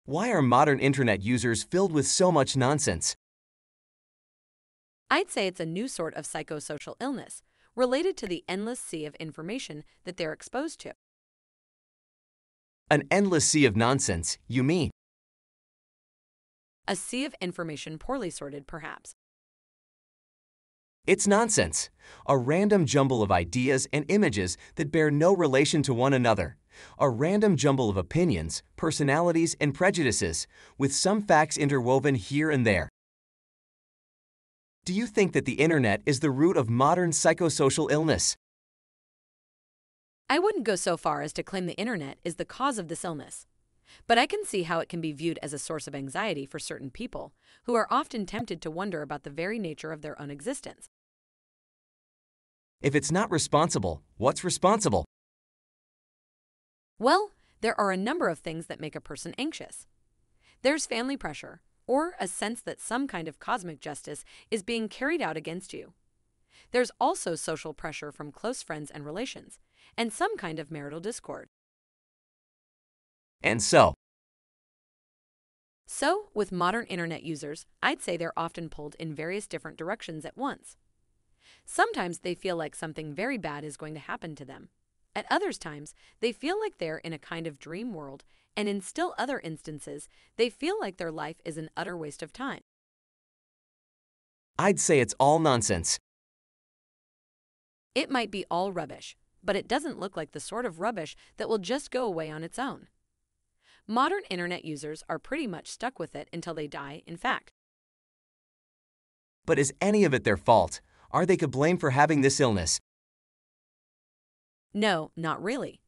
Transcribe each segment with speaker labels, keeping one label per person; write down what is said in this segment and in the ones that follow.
Speaker 1: Why are modern internet users filled with so much nonsense?
Speaker 2: I'd say it's a new sort of psychosocial illness related to the endless sea of information that they're exposed to.
Speaker 1: An endless sea of nonsense, you mean?
Speaker 2: A sea of information poorly sorted, perhaps.
Speaker 1: It's nonsense. A random jumble of ideas and images that bear no relation to one another. A random jumble of opinions, personalities, and prejudices, with some facts interwoven here and there. Do you think that the internet is the root of modern psychosocial illness?
Speaker 2: I wouldn't go so far as to claim the internet is the cause of this illness, but I can see how it can be viewed as a source of anxiety for certain people who are often tempted to wonder about the very nature of their own existence.
Speaker 1: If it's not responsible, what's responsible?
Speaker 2: Well, there are a number of things that make a person anxious. There's family pressure, or a sense that some kind of cosmic justice is being carried out against you. There's also social pressure from close friends and relations, and some kind of marital discord.
Speaker 1: And so,
Speaker 2: with modern internet users, I'd say they're often pulled in various different directions at once. Sometimes they feel like something very bad is going to happen to them. At other times, they feel like they're in a kind of dream world, and in still other instances, they feel like their life is an utter waste of time.
Speaker 1: I'd say it's all nonsense.
Speaker 2: It might be all rubbish, but it doesn't look like the sort of rubbish that will just go away on its own. Modern internet users are pretty much stuck with it until they die, in fact.
Speaker 1: But is any of it their fault? Are they to blame for having this illness?
Speaker 2: No, not really.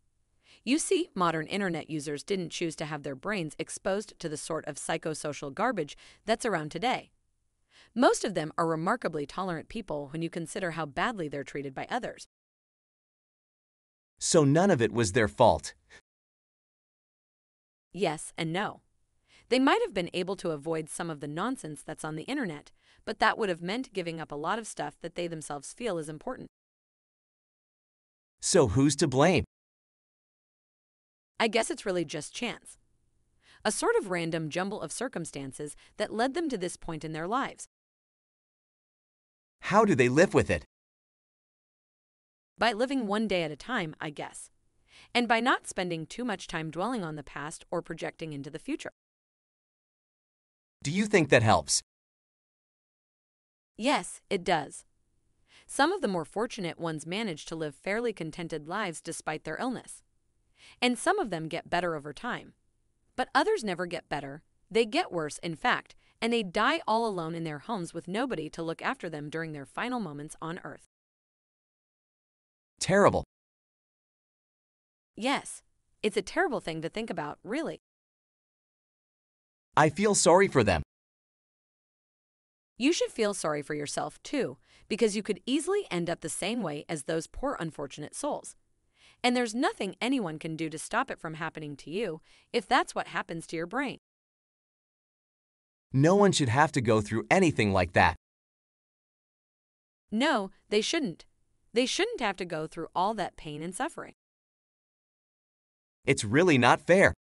Speaker 2: You see, modern internet users didn't choose to have their brains exposed to the sort of psychosocial garbage that's around today. Most of them are remarkably tolerant people when you consider how badly they're treated by others.
Speaker 1: So none of it was their fault.
Speaker 2: Yes and no. They might have been able to avoid some of the nonsense that's on the internet, but that would have meant giving up a lot of stuff that they themselves feel is important.
Speaker 1: So who's to blame?
Speaker 2: I guess it's really just chance. A sort of random jumble of circumstances that led them to this point in their lives.
Speaker 1: How do they live with it?
Speaker 2: By living one day at a time, I guess. And by not spending too much time dwelling on the past or projecting into the future.
Speaker 1: Do you think that helps?
Speaker 2: Yes, it does. Some of the more fortunate ones manage to live fairly contented lives despite their illness. And some of them get better over time. But others never get better. They get worse, in fact, and they die all alone in their homes with nobody to look after them during their final moments on Earth.
Speaker 1: Terrible.
Speaker 2: Yes, it's a terrible thing to think about, really.
Speaker 1: I feel sorry for them.
Speaker 2: You should feel sorry for yourself, too, because you could easily end up the same way as those poor unfortunate souls. And there's nothing anyone can do to stop it from happening to you if that's what happens to your brain.
Speaker 1: No one should have to go through anything like that.
Speaker 2: No, they shouldn't. They shouldn't have to go through all that pain and suffering.
Speaker 1: It's really not fair.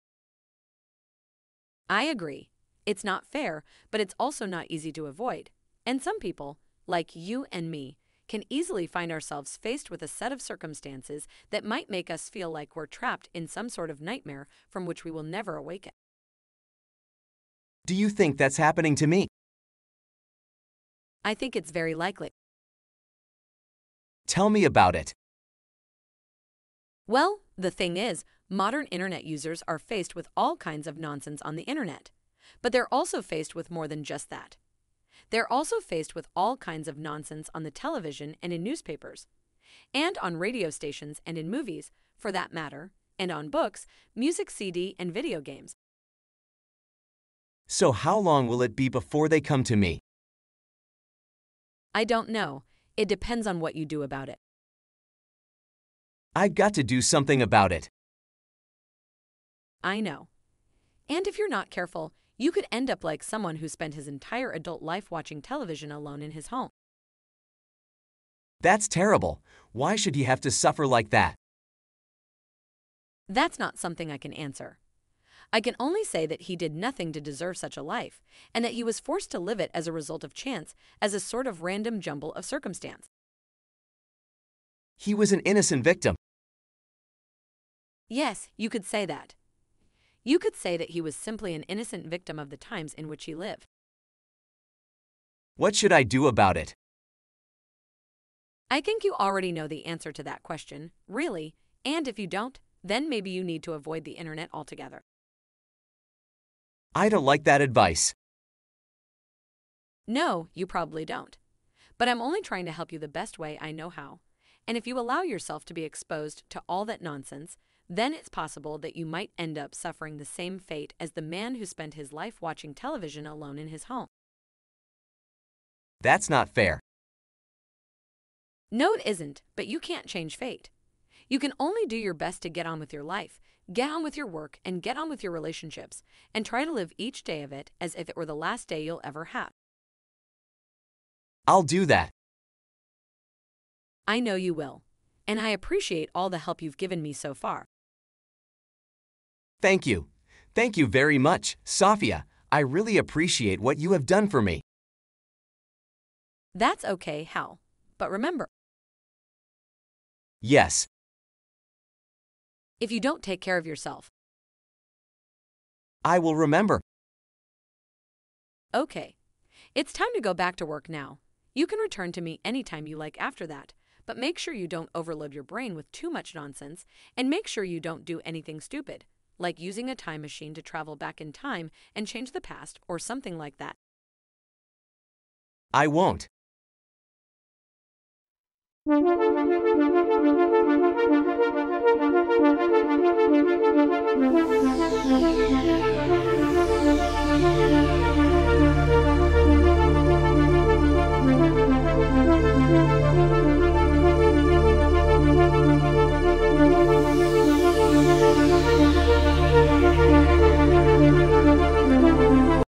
Speaker 2: I agree. It's not fair, but it's also not easy to avoid. And some people, like you and me, can easily find ourselves faced with a set of circumstances that might make us feel like we're trapped in some sort of nightmare from which we will never awaken.
Speaker 1: Do you think that's happening to me?
Speaker 2: I think it's very likely.
Speaker 1: Tell me about it.
Speaker 2: Well, the thing is, modern internet users are faced with all kinds of nonsense on the internet. But they're also faced with more than just that. They're also faced with all kinds of nonsense on the television and in newspapers, and on radio stations and in movies, for that matter, and on books, music CD, and video games.
Speaker 1: So how long will it be before they come to me?
Speaker 2: I don't know. It depends on what you do about it.
Speaker 1: I've got to do something about it.
Speaker 2: I know. And if you're not careful, you could end up like someone who spent his entire adult life watching television alone in his home.
Speaker 1: That's terrible. Why should he have to suffer like that?
Speaker 2: That's not something I can answer. I can only say that he did nothing to deserve such a life, and that he was forced to live it as a result of chance, as a sort of random jumble of circumstance.
Speaker 1: He was an innocent victim.
Speaker 2: Yes, you could say that. You could say that he was simply an innocent victim of the times in which he lived.
Speaker 1: What should I do about it?
Speaker 2: I think you already know the answer to that question, really, and if you don't, then maybe you need to avoid the internet altogether.
Speaker 1: I don't like that advice.
Speaker 2: No, you probably don't. But I'm only trying to help you the best way I know how. And if you allow yourself to be exposed to all that nonsense, then it's possible that you might end up suffering the same fate as the man who spent his life watching television alone in his home.
Speaker 1: That's not fair.
Speaker 2: No, it isn't, but you can't change fate. You can only do your best to get on with your life, get on with your work, and get on with your relationships, and try to live each day of it as if it were the last day you'll ever have.
Speaker 1: I'll do that.
Speaker 2: I know you will, and I appreciate all the help you've given me so far.
Speaker 1: Thank you. Thank you very much, Sophia. I really appreciate what you have done for me.
Speaker 2: That's okay, Hal. But remember,
Speaker 1: Yes,
Speaker 2: if you don't take care of yourself,
Speaker 1: I will remember.
Speaker 2: okay. It's time to go back to work now. You can return to me anytime you like after that, but make sure you don't overload your brain with too much nonsense, and make sure you don't do anything stupid, like using a time machine to travel back in time and change the past or something like that.
Speaker 1: I won't.